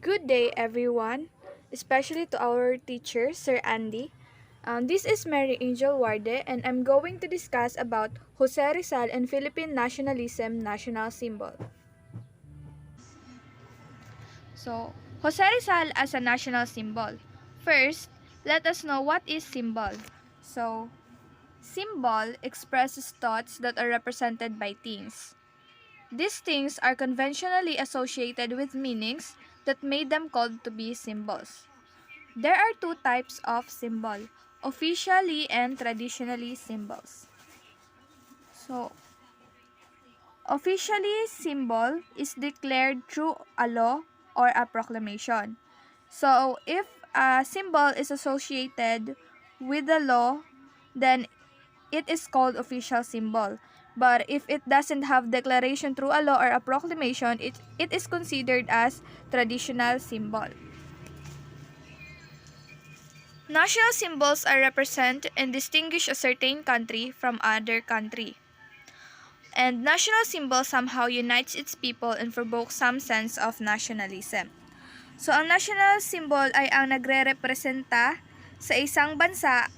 Good day, everyone, especially to our teacher, Sir Andy. This is Mary Angel Warde, and I'm going to discuss about Jose Rizal and Philippine nationalism national symbol. So, Jose Rizal as a national symbol. First, let us know what is symbol. So, symbol expresses thoughts that are represented by things. These things are conventionally associated with meanings that made them called to be symbols. There are two types of symbol, officially and traditionally symbols. So, officially symbol is declared through a law or a proclamation. So, if a symbol is associated with the law, then it is called official symbol. But if it doesn't have declaration through a law or a proclamation, it is considered as traditional symbol. National symbols are represent and distinguish a certain country from other country. And national symbol somehow unites its people and provokes some sense of nationalism. So ang national symbol ay ang nagre-representa sa isang bansa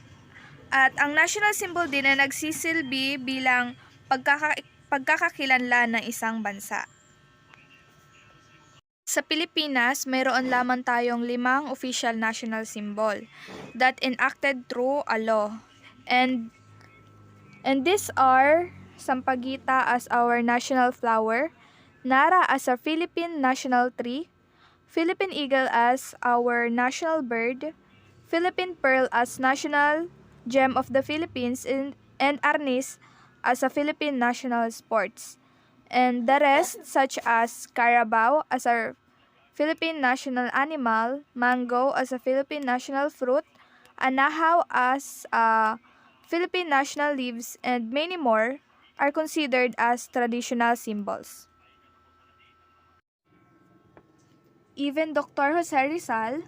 at ang national symbol din ay nagsisilbi bilang pagkakakilanlan ng isang bansa. Sa Pilipinas, mayroon lamang tayong 5 official national symbol that enacted through a law. And these are Sampaguita as our national flower, Nara as our Philippine national tree, Philippine eagle as our national bird, Philippine pearl as national gem of the Philippines, and Arnis as a Philippine national sports. And the rest, such as Carabao as our Philippine national animal, mango as a Philippine national fruit, anahaw as a Philippine national leaves, and many more, are considered as traditional symbols. Even Dr. Jose Rizal,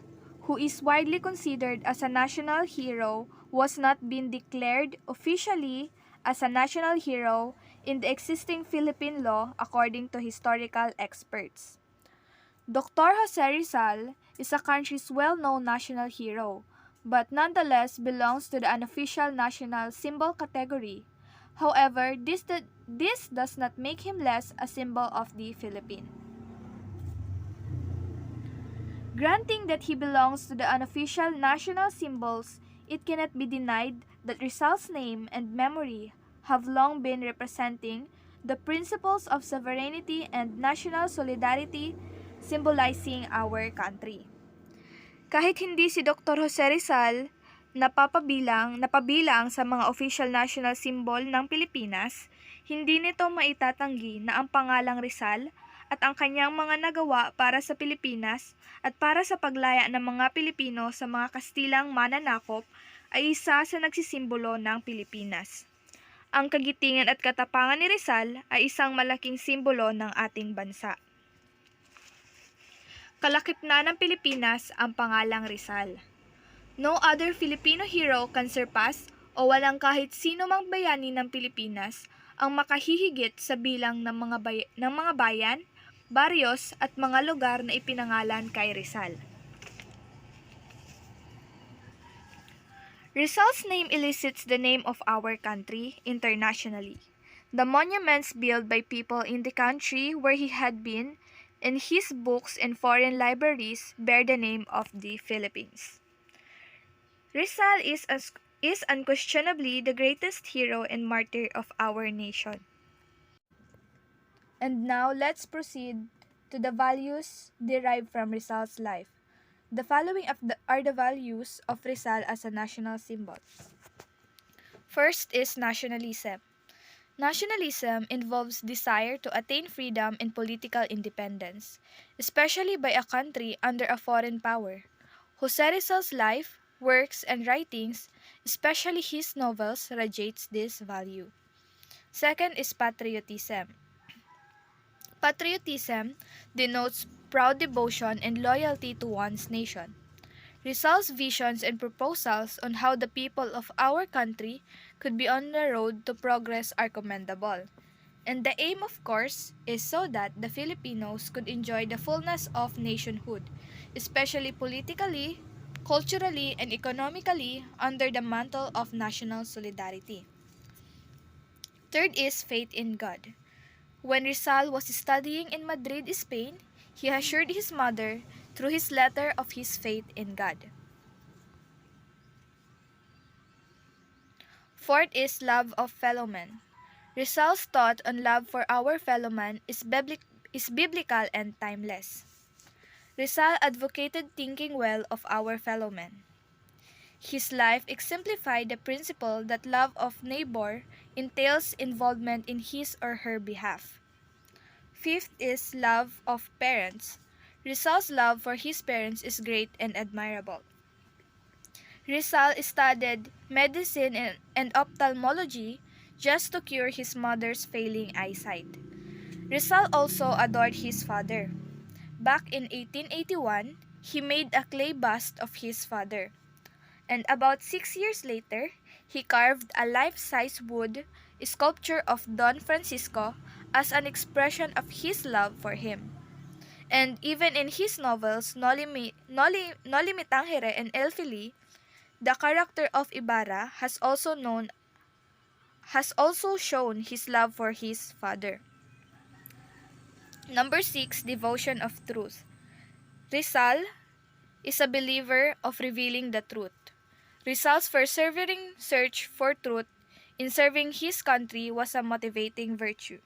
who is widely considered as a national hero, was not been declared officially as a national hero in the existing Philippine law according to historical experts. Dr. Jose Rizal is a country's well-known national hero, but nonetheless belongs to the unofficial national symbol category. However, this does not make him less a symbol of the Philippines. Granting that he belongs to the unofficial national symbols, it cannot be denied that Rizal's name and memory have long been representing the principles of sovereignty and national solidarity symbolizing our country. Kahit hindi si Dr. Jose Rizal napabilang sa mga official national symbol ng Pilipinas, hindi nito maitatanggi na ang pangalang Rizal at ang kanyang mga nagawa para sa Pilipinas at para sa paglaya ng mga Pilipino sa mga Kastilang mananakop ay isa sa nagsisimbolo ng Pilipinas. Ang kagitingan at katapangan ni Rizal ay isang malaking simbolo ng ating bansa. Kalakip na ng Pilipinas ang pangalang Rizal. No other Filipino hero can surpass o walang kahit sino mang bayani ng Pilipinas ang makahihigit sa bilang ng mga bayan, baryos at mga lugar na ipinangalan kay Rizal. Rizal's name elicits the name of our country internationally. The monuments built by people in the country where he had been, and his books in foreign libraries bear the name of the Philippines. Rizal is unquestionably the greatest hero and martyr of our nation. And now let's proceed to the values derived from Rizal's life. The following are the values of Rizal as a national symbol. First is nationalism. Nationalism involves desire to attain freedom and political independence, especially by a country under a foreign power. Jose Rizal's life, works, and writings, especially his novels, radiates this value. Second is patriotism. Patriotism denotes proud devotion and loyalty to one's nation. Rizal's visions and proposals on how the people of our country could be on the road to progress are commendable. And the aim, of course, is so that the Filipinos could enjoy the fullness of nationhood, especially politically, culturally, and economically under the mantle of national solidarity. Third is faith in God. When Rizal was studying in Madrid, Spain, he assured his mother through his letter of his faith in God. Fourth is love of fellow men. Rizal's thought on love for our fellow man is biblical and timeless. Rizal advocated thinking well of our fellow men. His life exemplified the principle that love of neighbor entails involvement in his or her behalf. Fifth is love of parents. Rizal's love for his parents is great and admirable. Rizal studied medicine and ophthalmology just to cure his mother's failing eyesight. Rizal also adored his father. Back in 1881, he made a clay bust of his father. And about 6 years later, he carved a life-size wood sculpture of Don Francisco as an expression of his love for him. And even in his novels, Noli Me Tangere and El Fili, the character of Ibarra has also shown his love for his father. Number 6, devotion of truth. Rizal is a believer of revealing the truth. Rizal's persevering search for truth in serving his country was a motivating virtue.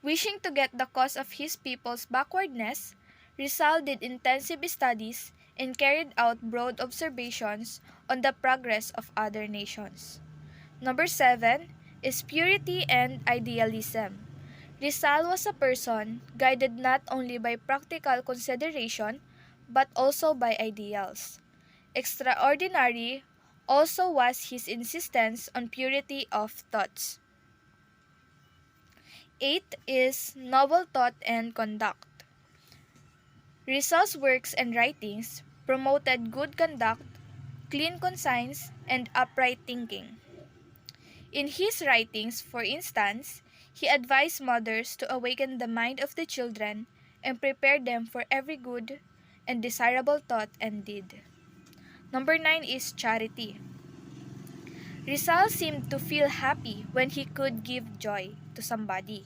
Wishing to get the cause of his people's backwardness, Rizal did intensive studies and carried out broad observations on the progress of other nations. Number 7 is purity and idealism. Rizal was a person guided not only by practical consideration but also by ideals. Extraordinary also was his insistence on purity of thoughts. 8 is noble thought and conduct. Rizal's works and writings promoted good conduct, clean conscience, and upright thinking. In his writings, for instance, he advised mothers to awaken the mind of the children and prepare them for every good and desirable thought and deed. Number 9 is charity. Rizal seemed to feel happy when he could give joy to somebody.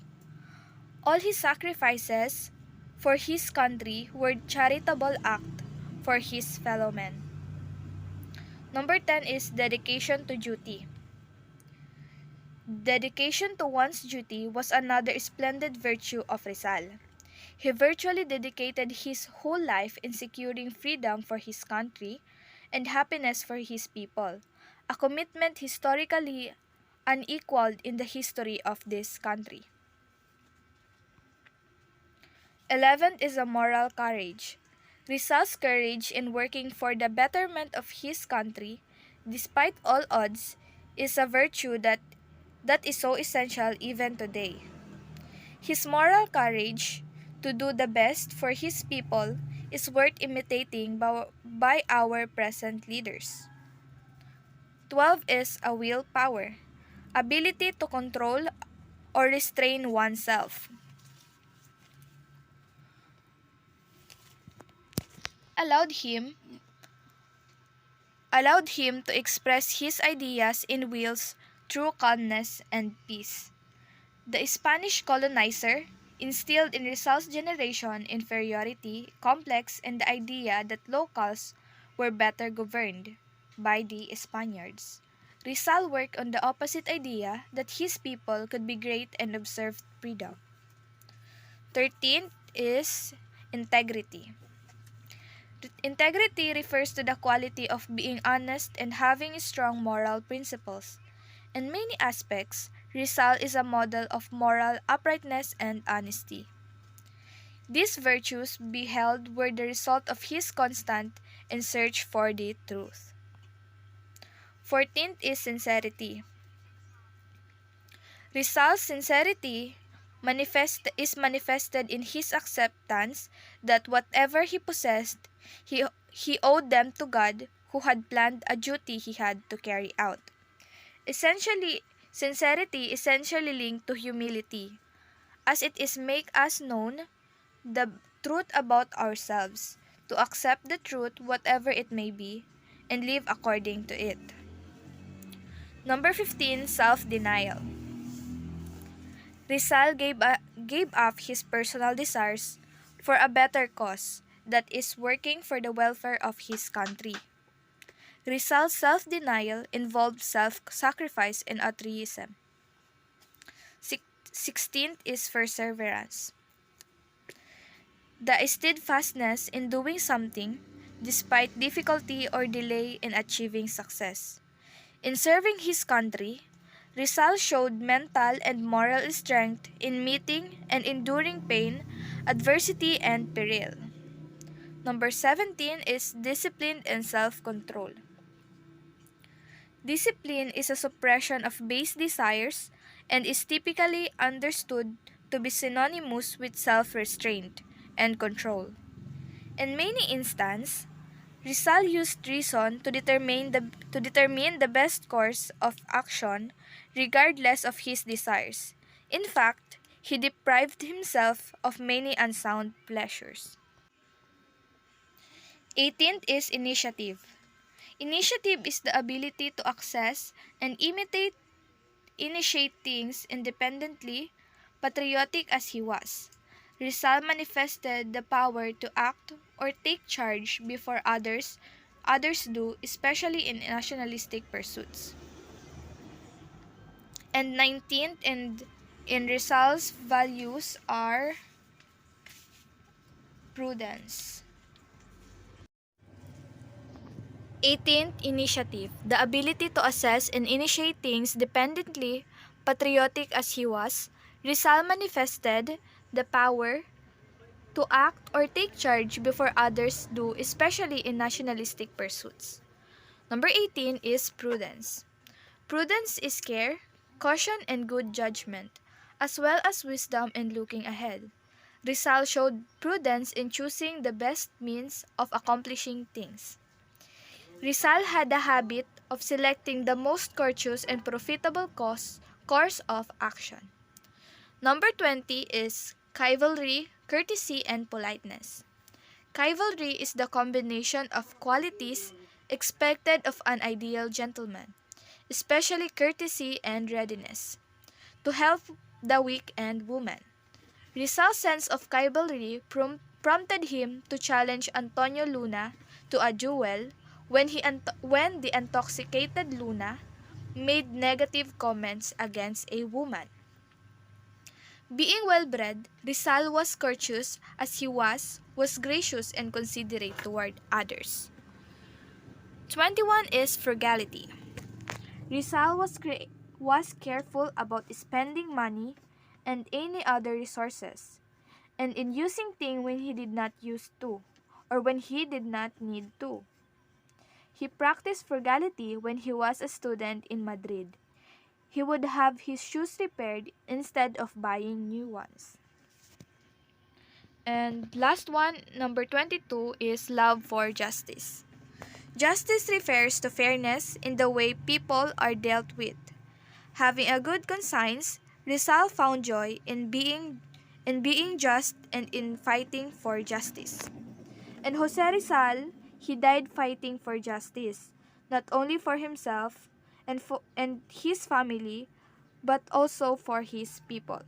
All his sacrifices for his country were charitable act for his fellow men. Number 10 is dedication to duty. Dedication to one's duty was another splendid virtue of Rizal. He virtually dedicated his whole life in securing freedom for his country and happiness for his people, a commitment historically unequaled in the history of this country. 11th is a moral courage. Rizal's courage in working for the betterment of his country, despite all odds, is a virtue that is so essential even today. His moral courage to do the best for his people is worth imitating by our present leaders. 12 is a willpower, ability to control or restrain oneself. Allowed him allowed him to express his ideas in wills through calmness and peace. The Spanish colonizer instilled in Rizal's generation inferiority complex and the idea that locals were better governed by the Spaniards. Rizal worked on the opposite idea that his people could be great and observe freedom. 13th is integrity. Integrity refers to the quality of being honest and having strong moral principles. In many aspects, Rizal is a model of moral uprightness and honesty. These virtues beheld were the result of his constant and search for the truth. 14th is sincerity. Rizal's sincerity is manifested in his acceptance that whatever he possessed, he owed them to God who had planned a duty he had to carry out. Essentially, Sincerity essentially linked to humility, as it is make us known the truth about ourselves, to accept the truth whatever it may be, and live according to it. Number 15, self-denial. Rizal gave up his personal desires for a better cause that is working for the welfare of his country. Rizal's self-denial involved self-sacrifice and altruism. 16th is perseverance. The steadfastness in doing something despite difficulty or delay in achieving success. In serving his country, Rizal showed mental and moral strength in meeting and enduring pain, adversity, and peril. Number 17 is discipline and self-control. Discipline is a suppression of base desires and is typically understood to be synonymous with self-restraint and control. In many instances, Rizal used reason to determine the best course of action regardless of his desires. In fact, he deprived himself of many unsound pleasures. 18th is initiative. Initiative is the ability to access and initiate things independently, patriotic as he was. Rizal manifested the power to act or take charge before others do, especially in nationalistic pursuits. And 19th in Rizal's values are prudence. 18th, initiative. The ability to assess and initiate things dependently, patriotic as he was, Rizal manifested the power to act or take charge before others do, especially in nationalistic pursuits. Number 18 is prudence. Prudence is care, caution, and good judgment, as well as wisdom and looking ahead. Rizal showed prudence in choosing the best means of accomplishing things. Rizal had a habit of selecting the most courteous and profitable course of action. Number 20 is chivalry, courtesy, and politeness. Chivalry is the combination of qualities expected of an ideal gentleman, especially courtesy and readiness, to help the weak and woman. Rizal's sense of chivalry prompted him to challenge Antonio Luna to a duel when the intoxicated Luna made negative comments against a woman. Being well-bred, Rizal was courteous as he was gracious and considerate toward others. 21 is frugality. Rizal was careful about spending money and any other resources, and in using things when he did not use to, or when he did not need to. He practiced frugality when he was a student in Madrid. He would have his shoes repaired instead of buying new ones. And last one, number 22, is love for justice. Justice refers to fairness in the way people are dealt with. Having a good conscience, Rizal found joy in being just and in fighting for justice. And Jose Rizal, he died fighting for justice, not only for himself and his family, but also for his people.